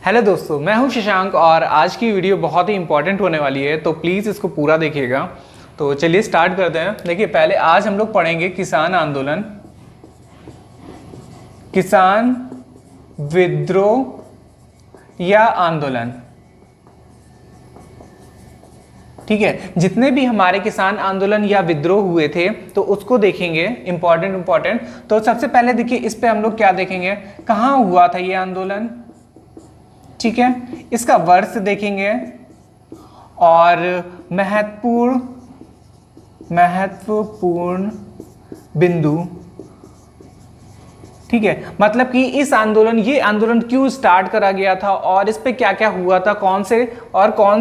Hello दोस्तों, मैं हूं शशांक और आज की वीडियो बहुत ही इंपॉर्टेंट होने वाली है, तो प्लीज़ इसको पूरा देखिएगा। तो चलिए स्टार्ट करते हैं। देखिए, पहले आज हम लोग पढ़ेंगे किसान आंदोलन, किसान विद्रोह या आंदोलन। ठीक है, जितने भी हमारे किसान आंदोलन या विद्रोह हुए थे तो उसको देखेंगे। इंपॉर्टेंट। तो सबसे पहले देखिए, इस पे हम लोग क्या देखेंगे, कहाँ हुआ था ये आंदोलन। ठीक है, इसका वर्ष देखेंगे और महत्वपूर्ण बिंदु। ठीक है, मतलब कि ये आंदोलन क्यों स्टार्ट करा गया था और इस पे क्या क्या हुआ था, कौन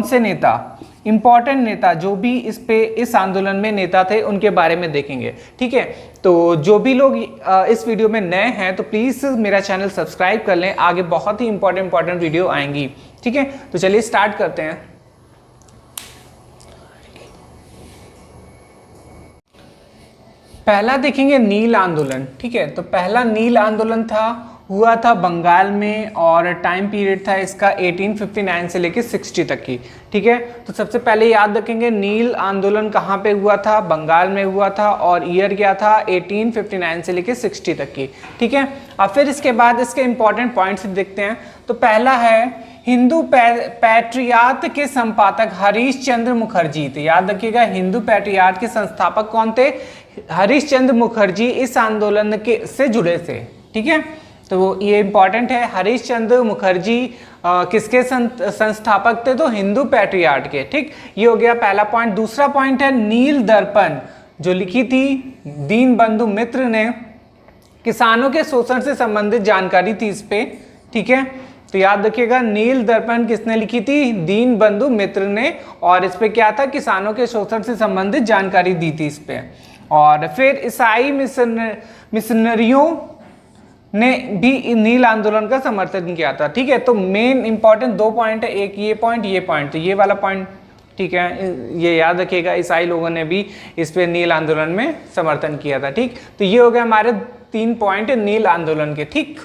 से नेता, इंपॉर्टेंट नेता जो भी इस आंदोलन में नेता थे उनके बारे में देखेंगे। ठीक है, तो जो भी लोग इस वीडियो में नए हैं तो प्लीज मेरा चैनल सब्सक्राइब कर लें, आगे बहुत ही इंपॉर्टेंट वीडियो आएंगी। ठीक है, तो चलिए स्टार्ट करते हैं। पहला देखेंगे नील आंदोलन। ठीक है, तो पहला नील आंदोलन हुआ था बंगाल में और टाइम पीरियड था इसका 1859 से लेके 60 तक की। ठीक है, तो सबसे पहले याद रखेंगे नील आंदोलन कहाँ पे हुआ था, बंगाल में हुआ था और ईयर क्या था 1859 से लेके 60 तक की। ठीक है, अब फिर इसके बाद इसके इंपॉर्टेंट पॉइंट्स देखते हैं। तो पहला है हिंदू पैट्रियाट के संपादक हरीश चंद्र मुखर्जी थे। याद रखिएगा, हिंदू पैट्रियाट के संस्थापक कौन थे, हरीश चंद्र मुखर्जी इस आंदोलन से जुड़े थे। ठीक है, तो ये इंपॉर्टेंट है, हरीश चंद्र मुखर्जी किसके संस्थापक थे, तो हिंदू पैट्रियाट के। ठीक, ये हो गया पहला पॉइंट। दूसरा पॉइंट है नील दर्पण, जो लिखी थी दीनबंधु मित्र ने, किसानों के शोषण से संबंधित जानकारी थी इस पे। ठीक है, तो याद रखिएगा नील दर्पण किसने लिखी थी, दीनबंधु मित्र ने, और इस पे क्या था, किसानों के शोषण से संबंधित जानकारी दी थी इस पे। और फिर ईसाई मिशनरियों ने भी नील आंदोलन का समर्थन किया था। ठीक है, तो मेन इंपॉर्टेंट दो पॉइंट है, एक ये पॉइंट, तो ये वाला पॉइंट। ठीक है, ये याद रखिएगा, ईसाई लोगों ने भी इस पे नील आंदोलन में समर्थन किया था। ठीक, तो ये हो गया हमारे 3 पॉइंट नील आंदोलन के। ठीक,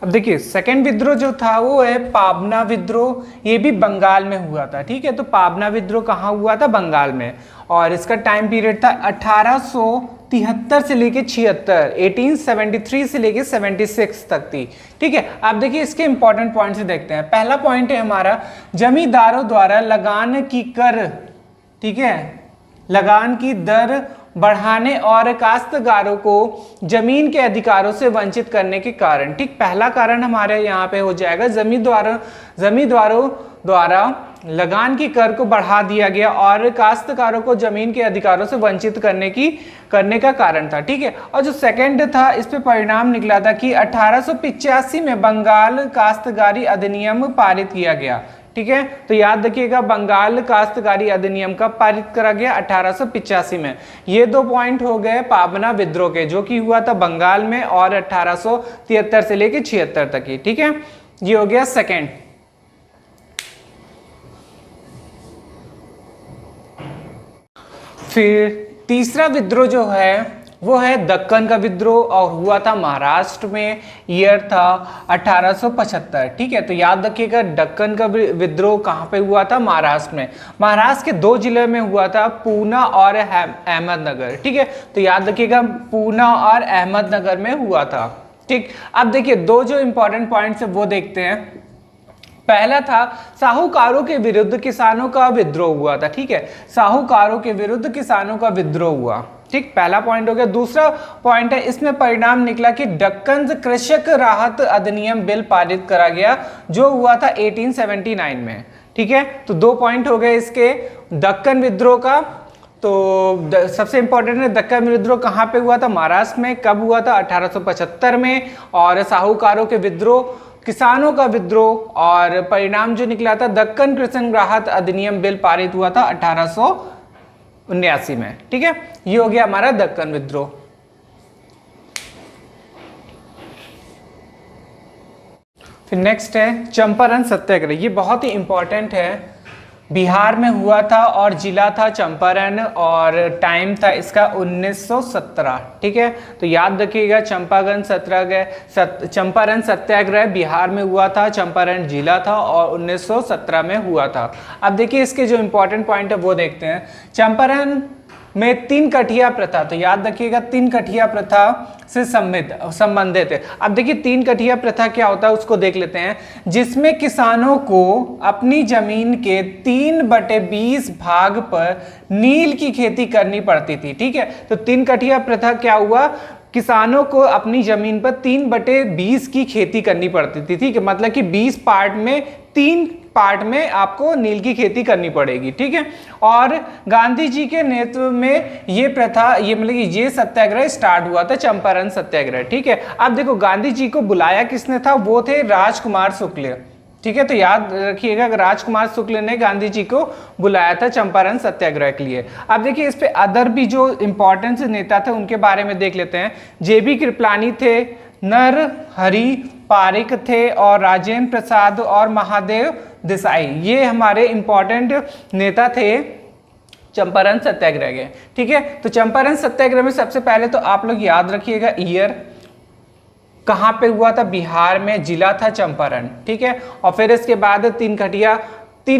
अब देखिए सेकेंड विद्रोह जो था वो है पाबना विद्रोह, ये भी बंगाल में हुआ था। ठीक है, तो पाबना विद्रोह कहाँ हुआ था, बंगाल में, और इसका टाइम पीरियड था 1873 से लेके 76, 1873 से लेके 76 तक थी। ठीक है, अब देखिए इसके इंपॉर्टेंट पॉइंट्स देखते हैं। पहला पॉइंट है हमारा जमींदारों द्वारा लगान की कर, ठीक है, लगान की दर बढ़ाने और काश्तकारों को जमीन के अधिकारों से वंचित करने के कारण। ठीक, पहला कारण हमारे यहाँ पे हो जाएगा जमींदारों द्वारा लगान की कर को बढ़ा दिया गया और काश्तकारों को जमीन के अधिकारों से वंचित करने का कारण था। ठीक है, और जो सेकंड था इस पे परिणाम निकला था कि 1885 में बंगाल काश्तकारी अधिनियम पारित किया गया। ठीक है, तो याद रखिएगा बंगाल काश्तकारी अधिनियम का पारित करा गया 1885 में। ये 2 पॉइंट हो गए पाबना विद्रोह के, जो कि हुआ था बंगाल में और 1873 से लेके 76 तक की। ठीक है, ये हो गया सेकंड। फिर तीसरा विद्रोह जो है वो है दक्कन का विद्रोह और हुआ था महाराष्ट्र में, ईयर था 1875। ठीक है, तो याद रखिएगा दक्कन का विद्रोह कहाँ पे हुआ था, महाराष्ट्र में। महाराष्ट्र के 2 जिले में हुआ था, पूना और अहमदनगर। ठीक है, तो याद रखिएगा पूना और अहमदनगर में हुआ था। ठीक, अब देखिए 2 जो इंपॉर्टेंट पॉइंट्स है वो देखते हैं। पहला था साहूकारों के विरुद्ध किसानों का विद्रोह हुआ था। ठीक है, साहूकारों के विरुद्ध किसानों का विद्रोह हुआ। ठीक, पहला पॉइंट हो गया। दूसरा पॉइंट है इसमें परिणाम निकला कि दक्कन कृषक राहत अधिनियम बिल पारित करा गया, जो हुआ था 1879 में। ठीक है, तो 2 पॉइंट हो गए इसके दक्कन विद्रोह का। तो सबसे इंपॉर्टेंट है दक्कन विद्रोह कहाँ पे हुआ था, महाराष्ट्र में। कब हुआ था, 1875 में। और साहूकारों के विद्रोह, किसानों का विद्रोह, और परिणाम जो निकला था दक्कन कृषक राहत अधिनियम बिल पारित हुआ था 1879 में। ठीक है, ये हो गया हमारा दक्कन विद्रोह। फिर नेक्स्ट है चंपारण सत्याग्रह, ये बहुत ही इंपॉर्टेंट है। बिहार में हुआ था और जिला था चंपारण और टाइम था इसका 1917। ठीक है, तो याद रखिएगा चंपारण सत्याग्रह बिहार में हुआ था, चंपारण जिला था और 1917 में हुआ था। अब देखिए इसके जो इंपॉर्टेंट पॉइंट है वो देखते हैं। चंपारण में 3 कठिया प्रथा, तो याद रखिएगा 3 कठिया प्रथा से संबंधित है। अब देखिए 3 कठिया प्रथा क्या होता है उसको देख लेते हैं, जिसमें किसानों को अपनी जमीन के 3/20 भाग पर नील की खेती करनी पड़ती थी। ठीक है, तो 3 कठिया प्रथा क्या हुआ, किसानों को अपनी जमीन पर 3/20 की खेती करनी पड़ती थी। ठीक है, मतलब कि 20 पार्ट में 3 पार्ट में आपको नील की खेती करनी पड़ेगी। ठीक है, और गांधी जी के नेतृत्व में ये प्रथा, ये मतलब कि ये सत्याग्रह स्टार्ट हुआ था, चंपारण सत्याग्रह। ठीक है, अब देखो गांधी जी को बुलाया किसने था, वो थे राजकुमार शुक्ल। ठीक है, तो याद रखिएगा राजकुमार शुक्ल ने गांधी जी को बुलाया था चंपारण सत्याग्रह के लिए। अब देखिए इस पे अदर भी जो इंपॉर्टेंट नेता थे उनके बारे में देख लेते हैं। जेबी कृपलानी थे, नरहरि पारिक थे और राजेंद्र प्रसाद और महादेव देसाई, ये हमारे इंपॉर्टेंट नेता थे चंपारण सत्याग्रह के। ठीक है, तो चंपारण सत्याग्रह में सबसे पहले तो आप लोग याद रखिएगा ईयर, कहाँ पे हुआ था, बिहार में, जिला था चंपारण। ठीक है, और फिर इसके बाद 3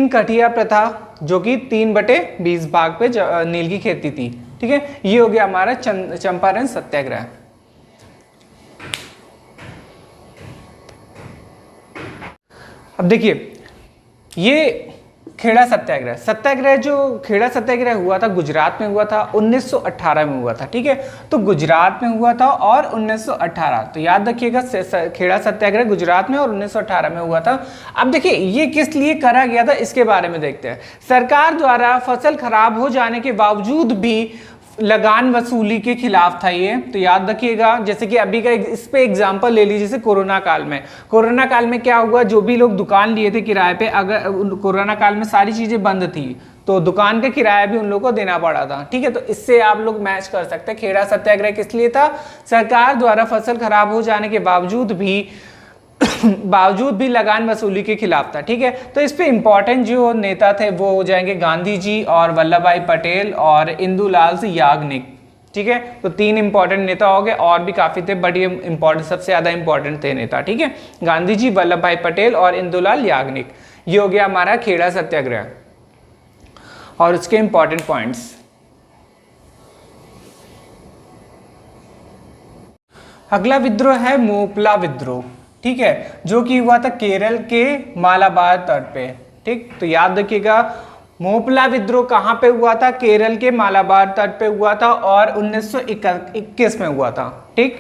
कठिया प्रथा जो कि 3/20 भाग पे नील की खेती थी। ठीक है, ये हो गया हमारा चंपारण सत्याग्रह। अब देखिए ये खेड़ा सत्याग्रह जो खेड़ा सत्याग्रह हुआ था गुजरात में हुआ था, 1918 में हुआ था। ठीक है, तो गुजरात में हुआ था और 1918, तो याद रखिएगा खेड़ा सत्याग्रह गुजरात में और 1918 में हुआ था। अब देखिए ये किस लिए करा गया था इसके बारे में देखते हैं। सरकार द्वारा फसल खराब हो जाने के बावजूद भी लगान वसूली के खिलाफ था ये, तो याद रखिएगा। जैसे कि अभी का इस पे एग्जांपल ले लीजिए, जैसे कोरोना काल में क्या हुआ, जो भी लोग दुकान लिए थे किराए पे, अगर कोरोना काल में सारी चीजें बंद थी तो दुकान का किराया भी उन लोगों को देना पड़ा था। ठीक है, तो इससे आप लोग मैच कर सकते हैं। खेड़ा सत्याग्रह किस लिए था, सरकार द्वारा फसल खराब हो जाने के बावजूद भी लगान वसूली के खिलाफ था। ठीक है, तो इस पे इंपॉर्टेंट जो नेता थे वो हो जाएंगे गांधी जी और वल्लभ भाई पटेल और इंदुलाल याग्निक। ठीक है, तो 3 इंपॉर्टेंट नेता हो गए, और भी काफी थे बट ये इंपॉर्टेंट, सबसे ज्यादा इंपॉर्टेंट थे नेता। ठीक है, गांधी जी, वल्लभ भाई पटेल और इंदुलाल याग्निक, ये हो गया हमारा खेड़ा सत्याग्रह और उसके इंपॉर्टेंट पॉइंट्स। अगला विद्रोह है मोपला विद्रोह। ठीक है, जो कि हुआ था केरल के मालाबार तट पे। ठीक, तो याद रखिएगा मोपला विद्रोह कहाँ पे हुआ था, केरल के मालाबार तट पे हुआ था और 1921 में हुआ था। ठीक,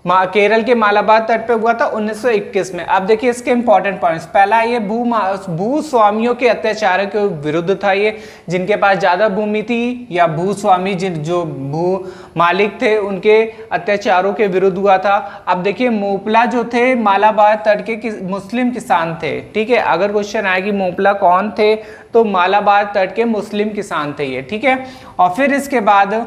केरल के मालाबार तट पे हुआ था 1921 में। अब देखिए इसके इंपॉर्टेंट पॉइंट्स। पहला ये भूस्वामियों के अत्याचार के विरुद्ध था ये, जिनके पास ज्यादा भूमि थी या भूस्वामी जो भू मालिक थे उनके अत्याचारों के विरुद्ध हुआ था। अब देखिए मोपला जो थे मालाबार तट के मुस्लिम किसान थे। ठीक है, अगर क्वेश्चन आए कि मोपला कौन थे तो मालाबार तट के मुस्लिम किसान थे ये। ठीक है, और फिर इसके बाद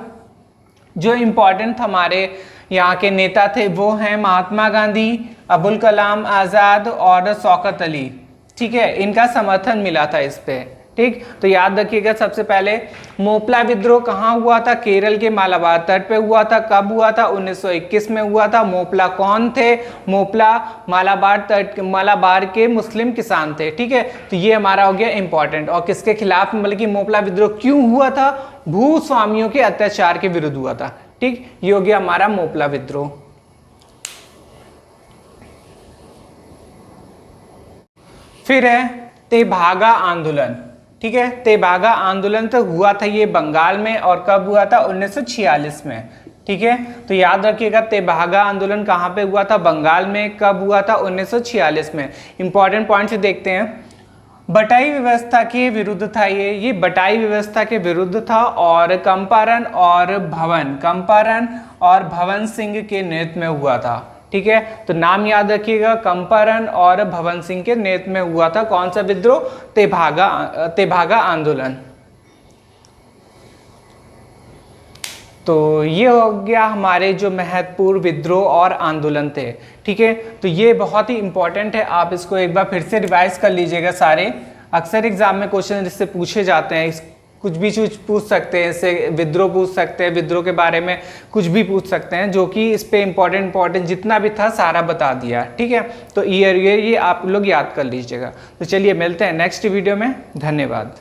जो इम्पोर्टेंट हमारे यहाँ के नेता थे वो हैं महात्मा गांधी, अबुल कलाम आज़ाद और शौकत अली। ठीक है, इनका समर्थन मिला था इस पे। ठीक, तो याद रखिएगा सबसे पहले मोपला विद्रोह कहाँ हुआ था, केरल के मालाबार तट पे हुआ था। कब हुआ था, 1921 में हुआ था। मोपला कौन थे, मोपला मालाबार के मुस्लिम किसान थे। ठीक है, तो ये हमारा हो गया इंपॉर्टेंट। और किसके खिलाफ, मतलब कि मोपला विद्रोह क्यों हुआ था, भूस्वामियों के अत्याचार के विरुद्ध हुआ था। ठीक, ये हो गया हमारा मोपला विद्रोह। फिर है तेभागा आंदोलन। ठीक है, तेभागा आंदोलन तो हुआ था ये बंगाल में, और कब हुआ था, 1946 में। ठीक है, तो याद रखिएगा तेभागा आंदोलन कहाँ पे हुआ था, बंगाल में। कब हुआ था, 1946 में। इंपॉर्टेंट पॉइंट देखते हैं। बटाई व्यवस्था के विरुद्ध था ये बटाई व्यवस्था के विरुद्ध था, और कंपारन और भवन सिंह के नेतृत्व में हुआ था। ठीक है, तो नाम याद रखिएगा, कंपारन और भवन सिंह के नेतृत्व में हुआ था कौन सा विद्रोह, तेभागा आंदोलन। तो ये हो गया हमारे जो महत्वपूर्ण विद्रोह और आंदोलन थे। ठीक है, तो ये बहुत ही इंपॉर्टेंट है, आप इसको एक बार फिर से रिवाइज कर लीजिएगा सारे। अक्सर एग्जाम में क्वेश्चन जिससे पूछे जाते हैं, कुछ भी चीज पूछ सकते हैं, इससे विद्रोह पूछ सकते हैं, विद्रोह के बारे में कुछ भी पूछ सकते हैं, जो कि इस पे इंपॉर्टेंट जितना भी था सारा बता दिया, ठीक है। तो ईयर ये आप लोग याद कर लीजिएगा। तो चलिए मिलते हैं नेक्स्ट वीडियो में, धन्यवाद।